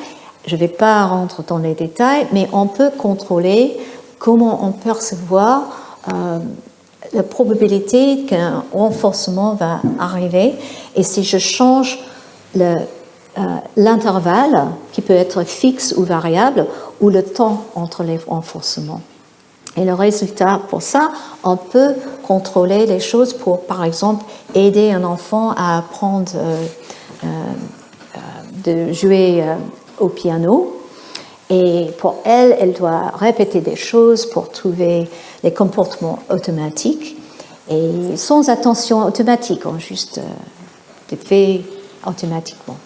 Je ne vais pas rentrer dans les détails, mais on peut contrôler comment on perçoit la probabilité qu'un renforcement va arriver. Et si je change l'intervalle, qui peut être fixe ou variable, ou le temps entre les renforcements. Et le résultat, pour ça, on peut contrôler les choses pour, par exemple, aider un enfant à apprendre de jouer au piano. Et pour elle, elle doit répéter des choses pour trouver les comportements automatiques et sans attention automatique, juste fait automatiquement.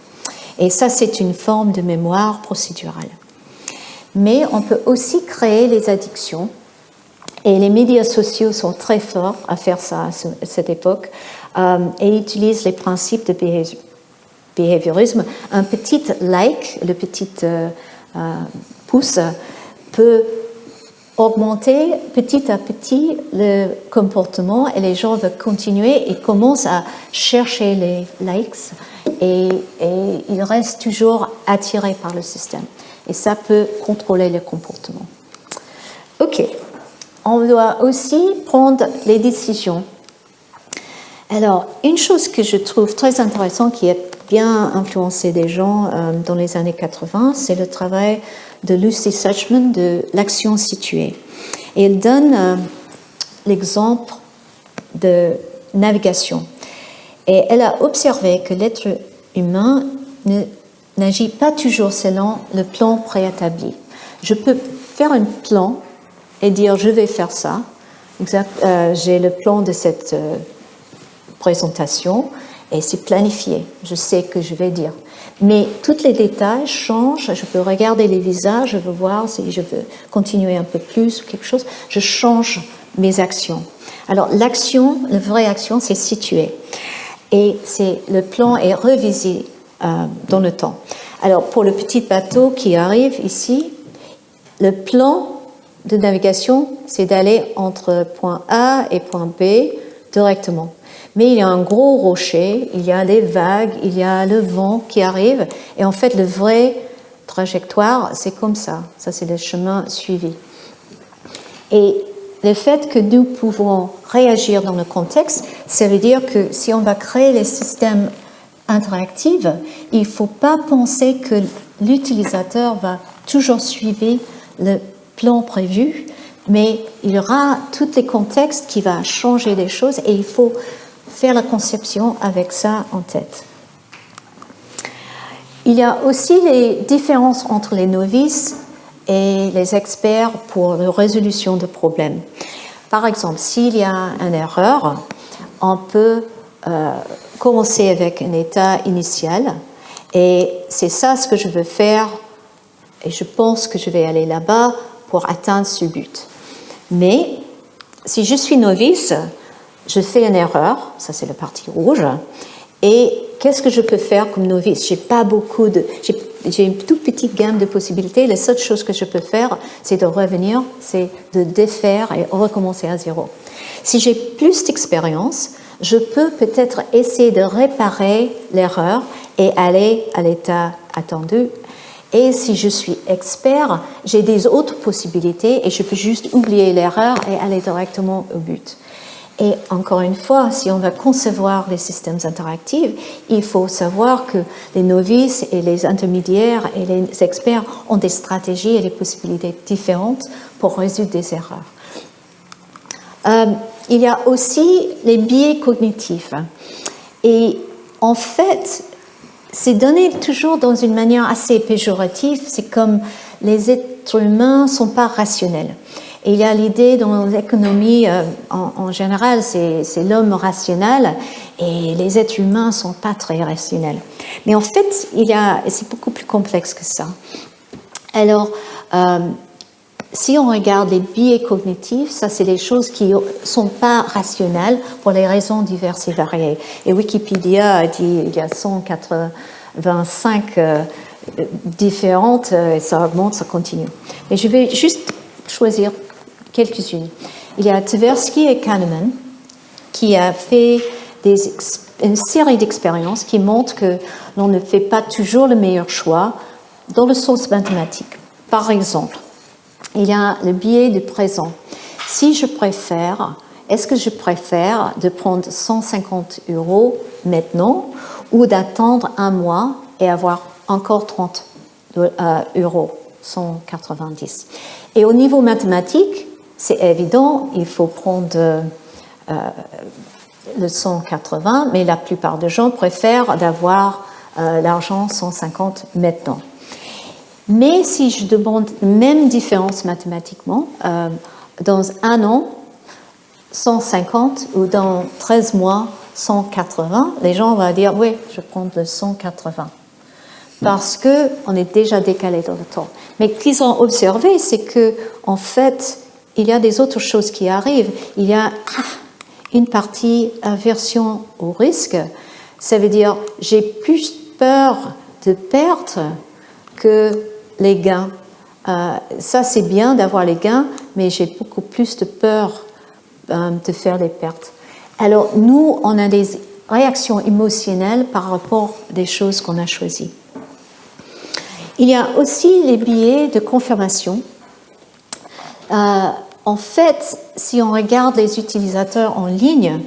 Et ça, c'est une forme de mémoire procédurale. Mais on peut aussi créer les addictions. Et les médias sociaux sont très forts à faire ça à cette époque et utilisent les principes de behaviorisme, un petit like, le petit pouce, peut augmenter petit à petit le comportement et les gens vont continuer et commencent à chercher les likes et ils restent toujours attirés par le système. Et ça peut contrôler le comportement. Ok, on doit aussi prendre les décisions. Alors, une chose que je trouve très intéressante qui a bien influencé des gens dans les années 80, c'est le travail de Lucy Suchman de l'action située. Et elle donne l'exemple de navigation. Et elle a observé que l'être humain n'agit pas toujours selon le plan préétabli. Je peux faire un plan et dire je vais faire ça. J'ai le plan de cette présentation et c'est planifié. Je sais que je vais dire. Mais tous les détails changent. Je peux regarder les visages, je veux voir si je veux continuer un peu plus ou quelque chose. Je change mes actions. Alors l'action, la vraie action, c'est situer. Et le plan est revisé dans le temps. Alors pour le petit bateau qui arrive ici, le plan de navigation, c'est d'aller entre point A et point B directement. Mais il y a un gros rocher, il y a les vagues, il y a le vent qui arrive. Et en fait, le vrai trajectoire, c'est comme ça. Ça, c'est le chemin suivi. Et le fait que nous pouvons réagir dans le contexte, ça veut dire que si on va créer les systèmes interactifs, il ne faut pas penser que l'utilisateur va toujours suivre le plan prévu, mais il y aura tous les contextes qui vont changer des choses et il faut faire la conception avec ça en tête. Il y a aussi les différences entre les novices et les experts pour la résolution de problèmes. Par exemple, s'il y a une erreur, on peut commencer avec un état initial et c'est ça ce que je veux faire et je pense que je vais aller là-bas pour atteindre ce but. Mais si je suis novice, je fais une erreur, ça c'est la partie rouge, et qu'est-ce que je peux faire comme novice? J'ai une toute petite gamme de possibilités. La seule chose que je peux faire, c'est de revenir, c'est de défaire et recommencer à zéro. Si j'ai plus d'expérience, je peux peut-être essayer de réparer l'erreur et aller à l'état attendu. Et si je suis expert, j'ai des autres possibilités et je peux juste oublier l'erreur et aller directement au but. Et encore une fois, si on va concevoir les systèmes interactifs, il faut savoir que les novices et les intermédiaires et les experts ont des stratégies et des possibilités différentes pour résoudre des erreurs. Il y a aussi les biais cognitifs. Et en fait, c'est donné toujours dans une manière assez péjorative. C'est comme les êtres humains ne sont pas rationnels. Et il y a l'idée dans l'économie, en général, c'est l'homme rationnel et les êtres humains ne sont pas très rationnels. Mais en fait, c'est beaucoup plus complexe que ça. Alors, si on regarde les biais cognitifs, ça c'est des choses qui ne sont pas rationnelles pour les raisons diverses et variées. Et Wikipédia a dit il y a 185 différentes, et ça augmente, ça continue. Mais je vais juste choisir quelques-unes. Il y a Tversky et Kahneman qui a fait une série d'expériences qui montrent que l'on ne fait pas toujours le meilleur choix dans le sens mathématique. Par exemple, il y a le biais du présent. Est-ce que je préfère de prendre 150 € maintenant ou d'attendre un mois et avoir encore 30 €, 190. Et au niveau mathématique, c'est évident, il faut prendre le 180, mais la plupart des gens préfèrent d'avoir l'argent 150 maintenant. Mais si je demande la même différence mathématiquement, dans un an, 150 ou dans 13 mois, 180, les gens vont dire oui, je prends le 180. Parce qu'on est déjà décalé dans le temps. Mais ce qu'ils ont observé, c'est qu'en fait, il y a des autres choses qui arrivent. Il y a une partie aversion au risque. Ça veut dire j'ai plus peur de perdre que les gains. Ça, c'est bien d'avoir les gains, mais j'ai beaucoup plus de peur de faire les pertes. Alors, nous, on a des réactions émotionnelles par rapport aux choses qu'on a choisies. Il y a aussi les biais de confirmation. En fait, si on regarde les utilisateurs en ligne,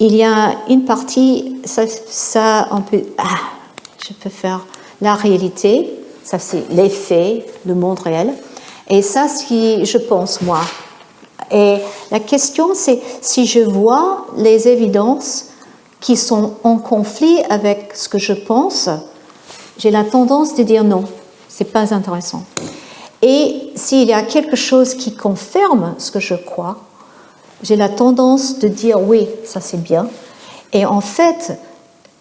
il y a une partie, je peux faire la réalité, ça c'est les faits, le monde réel, et ça c'est, je pense, moi. Et la question c'est si je vois les évidences qui sont en conflit avec ce que je pense, j'ai la tendance de dire non, c'est pas intéressant. Et s'il y a quelque chose qui confirme ce que je crois, j'ai la tendance de dire oui, ça c'est bien. Et en fait,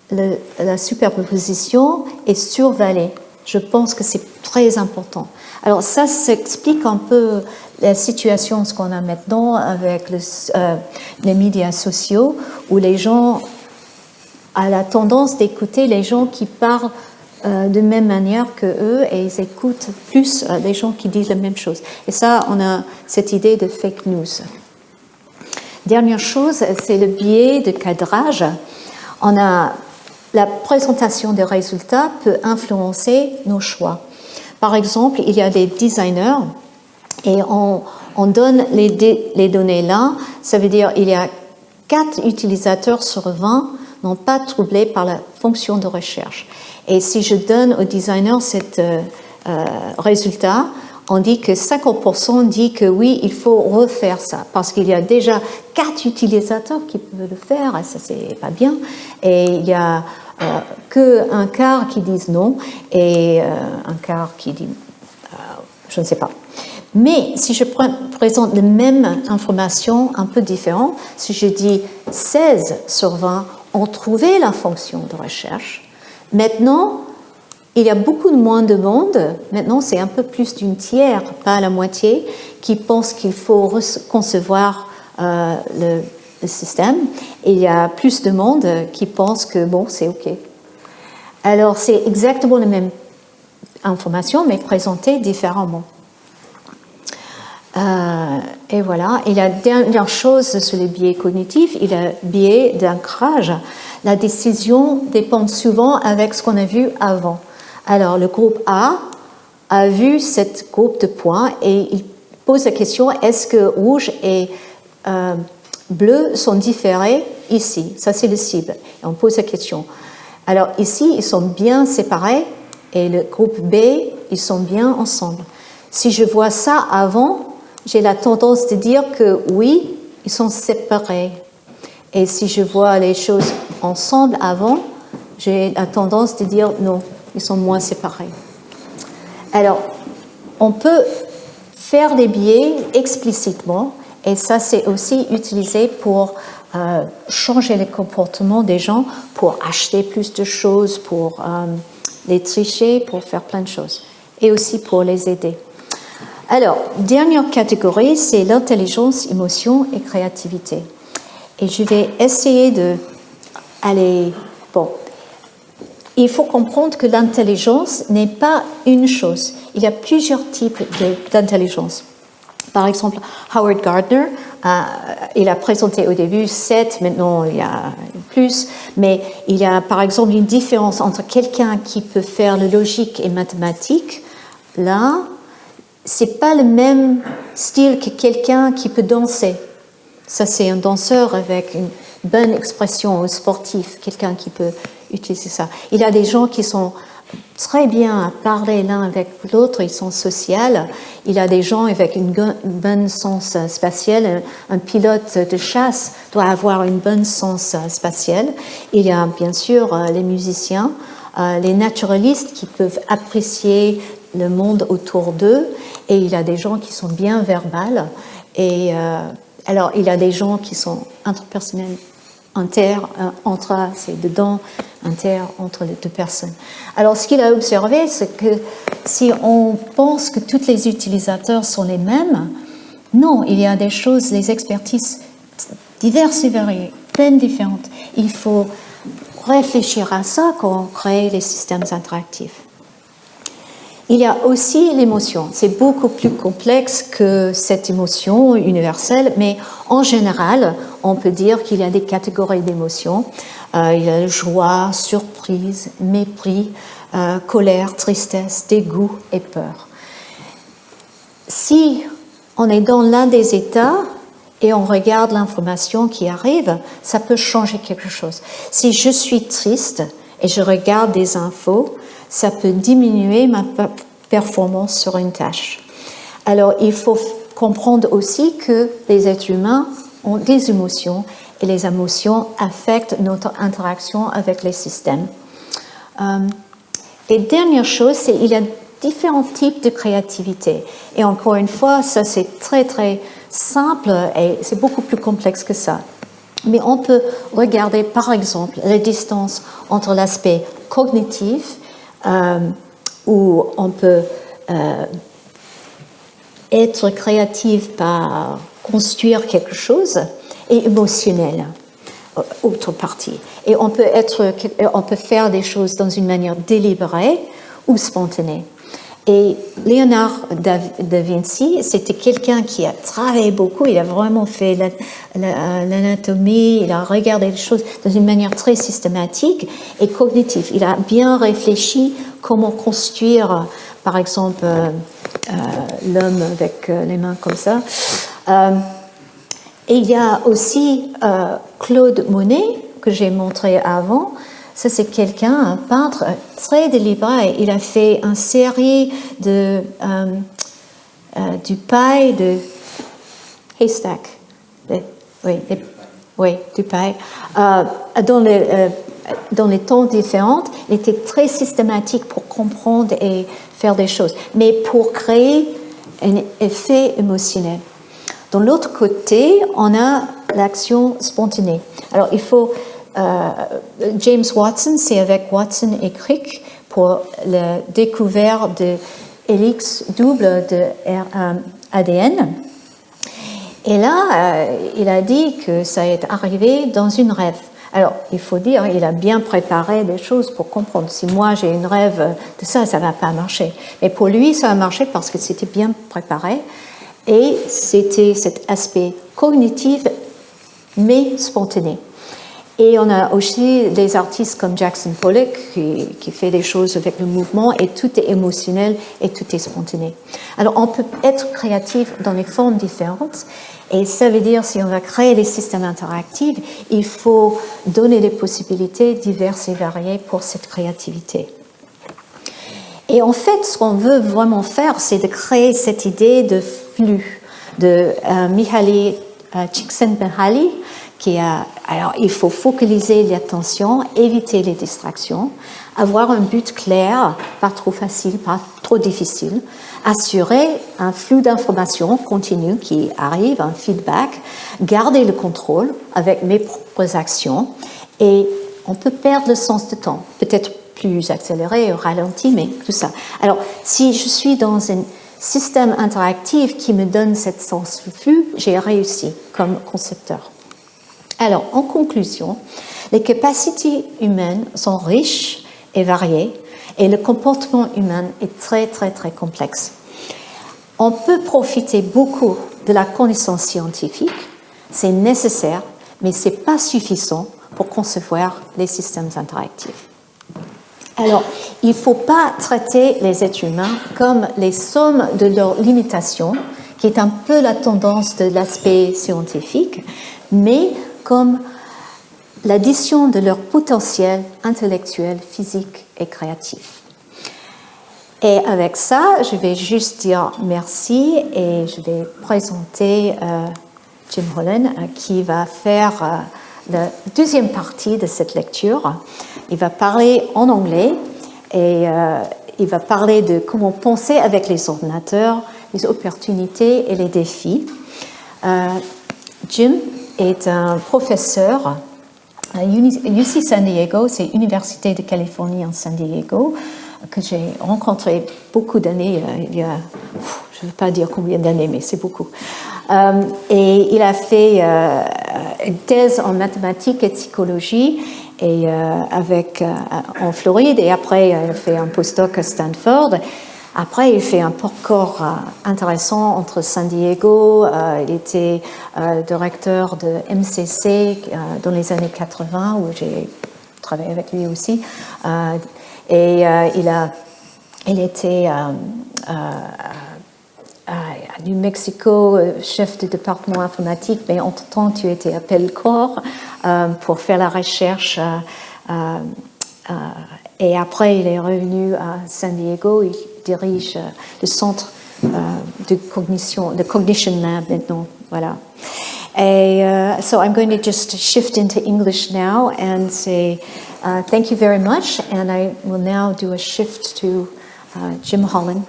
la superposition est survalée. Je pense que c'est très important. Alors ça s'explique un peu la situation, ce qu'on a maintenant avec les médias sociaux, où les gens ont la tendance d'écouter les gens qui parlent de même manière que eux, et ils écoutent plus les gens qui disent la même chose. Et ça, on a cette idée de fake news. Dernière chose, c'est le biais de cadrage. La présentation des résultats peut influencer nos choix. Par exemple, il y a des designers et on donne les données là. Ça veut dire qu'il y a 4 utilisateurs sur 20 n'ont pas troublé par la fonction de recherche. Et si je donne au designer cet résultat, on dit que 50% dit que oui, il faut refaire ça, parce qu'il y a déjà 4 utilisateurs qui peuvent le faire, et ça c'est pas bien. Et il y a qu'un quart qui disent non, et un quart qui dit je ne sais pas. Mais si je présente la même information un peu différente, si je dis 16 sur 20 ont trouvé la fonction de recherche, maintenant, il y a beaucoup moins de monde, maintenant c'est un peu plus d'une tiers, pas la moitié, qui pense qu'il faut concevoir le système. Et il y a plus de monde qui pense que bon, c'est OK. Alors c'est exactement la même information, mais présentée différemment. Et voilà. Et la dernière chose sur les biais cognitifs, il y a le biais d'ancrage. La décision dépend souvent avec ce qu'on a vu avant. Alors, le groupe A a vu cette groupe de points et il pose la question, est-ce que rouge et bleu sont différés ici? Ça, c'est le cible. Et on pose la question. Alors, ici, ils sont bien séparés et le groupe B, ils sont bien ensemble. Si je vois ça avant, j'ai la tendance de dire que oui, ils sont séparés. Et si je vois les choses ensemble avant, j'ai la tendance de dire non, ils sont moins séparés. Alors, on peut faire des biais explicitement, et ça c'est aussi utilisé pour changer le comportement des gens, pour acheter plus de choses, pour les tricher, pour faire plein de choses, et aussi pour les aider. Alors, dernière catégorie, c'est l'intelligence, émotion et créativité. Et je vais essayer d'aller... Bon, il faut comprendre que l'intelligence n'est pas une chose. Il y a plusieurs types d'intelligence. Par exemple, Howard Gardner, il a présenté au début 7, maintenant il y a plus, mais il y a par exemple une différence entre quelqu'un qui peut faire la logique et mathématiques, là, c'est pas le même style que quelqu'un qui peut danser. Ça, c'est un danseur avec une bonne expression, un sportif, quelqu'un qui peut utiliser ça. Il y a des gens qui sont très bien à parler l'un avec l'autre, ils sont sociaux. Il y a des gens avec une bonne sens spatial. Un pilote de chasse doit avoir une bonne sens spatial. Il y a bien sûr les musiciens, les naturalistes qui peuvent apprécier le monde autour d'eux, et il y a des gens qui sont bien verbales, et alors il y a des gens qui sont interpersonnels, entre, c'est dedans, entre les deux personnes. Alors ce qu'il a observé, c'est que si on pense que tous les utilisateurs sont les mêmes, non, il y a des choses, des expertises diverses et variées, pleines différentes. Il faut réfléchir à ça quand on crée les systèmes interactifs. Il y a aussi l'émotion. C'est beaucoup plus complexe que cette émotion universelle, mais en général, on peut dire qu'il y a des catégories d'émotions. Il y a joie, surprise, mépris, colère, tristesse, dégoût et peur. Si on est dans l'un des états et on regarde l'information qui arrive, ça peut changer quelque chose. Si je suis triste et je regarde des infos, ça peut diminuer ma performance sur une tâche. Alors, il faut comprendre aussi que les êtres humains ont des émotions et les émotions affectent notre interaction avec les systèmes. Et dernière chose, c'est qu'il y a différents types de créativité. Et encore une fois, ça c'est très très simple et c'est beaucoup plus complexe que ça. Mais on peut regarder par exemple la distance entre l'aspect cognitif, où on peut être créatif par construire quelque chose, et émotionnel, autre partie. Et on peut faire des choses dans une manière délibérée ou spontanée. Et Léonard da Vinci, c'était quelqu'un qui a travaillé beaucoup, il a vraiment fait l'anatomie, il a regardé les choses dans une manière très systématique et cognitive. Il a bien réfléchi comment construire, par exemple, l'homme avec les mains comme ça. Et il y a aussi Claude Monet, que j'ai montré avant. Ça, c'est quelqu'un, un peintre très délibéré. Il a fait une série de du paille de haystack. Du paille. Dans les temps différents, il était très systématique pour comprendre et faire des choses, mais pour créer un effet émotionnel. De l'autre côté, on a l'action spontanée. Alors, il faut James Watson, c'est avec Watson et Crick pour la découverte de l'hélix double de ADN. Et là, il a dit que ça est arrivé dans une rêve. Alors, il faut dire, il a bien préparé des choses pour comprendre. Si moi j'ai une rêve de ça, ça ne va pas marcher. Mais pour lui, ça a marché parce que c'était bien préparé. Et c'était cet aspect cognitif, mais spontané. Et on a aussi des artistes comme Jackson Pollock qui fait des choses avec le mouvement et tout est émotionnel et tout est spontané. Alors on peut être créatif dans des formes différentes et ça veut dire si on va créer des systèmes interactifs, il faut donner des possibilités diverses et variées pour cette créativité. Et en fait, ce qu'on veut vraiment faire, c'est de créer cette idée de flux de Mihaly Csikszentmihalyi. Alors, il faut focaliser l'attention, éviter les distractions, avoir un but clair, pas trop facile, pas trop difficile, assurer un flux d'informations continu qui arrive, un feedback, garder le contrôle avec mes propres actions et on peut perdre le sens de temps, peut-être plus accéléré, ralenti, mais tout ça. Alors, si je suis dans un système interactif qui me donne cette sens de flux, j'ai réussi comme concepteur. Alors, en conclusion, les capacités humaines sont riches et variées et le comportement humain est très, très, très complexe. On peut profiter beaucoup de la connaissance scientifique, c'est nécessaire, mais ce n'est pas suffisant pour concevoir les systèmes interactifs. Alors, il ne faut pas traiter les êtres humains comme les sommes de leurs limitations, qui est un peu la tendance de l'aspect scientifique, mais comme l'addition de leur potentiel intellectuel, physique et créatif. Et avec ça, je vais juste dire merci et je vais présenter Jim Holland qui va faire la deuxième partie de cette lecture. Il va parler en anglais et il va parler de comment penser avec les ordinateurs, les opportunités et les défis. Jim est un professeur à UC San Diego, c'est l'Université de Californie en San Diego, que j'ai rencontré beaucoup d'années, il y a, je ne vais pas dire combien d'années, mais c'est beaucoup. Et il a fait une thèse en mathématiques et psychologie et en Floride, et après il a fait un postdoc à Stanford. Après, il fait un parcours intéressant entre San Diego. Il était directeur de MCC dans les années 80, où j'ai travaillé avec lui aussi. Il était à New Mexico, chef du département informatique, mais entre-temps, tu étais à Pelcor pour faire la recherche. Et après, il est revenu à San Diego. Il dirige le centre de Cognition Lab maintenant. Voilà. So I'm going to just shift into English now and say thank you very much. And I will now do a shift to Jim Holland.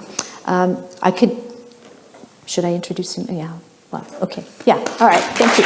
Should I introduce him? Yeah. Well, okay. Yeah. All right. Thank you.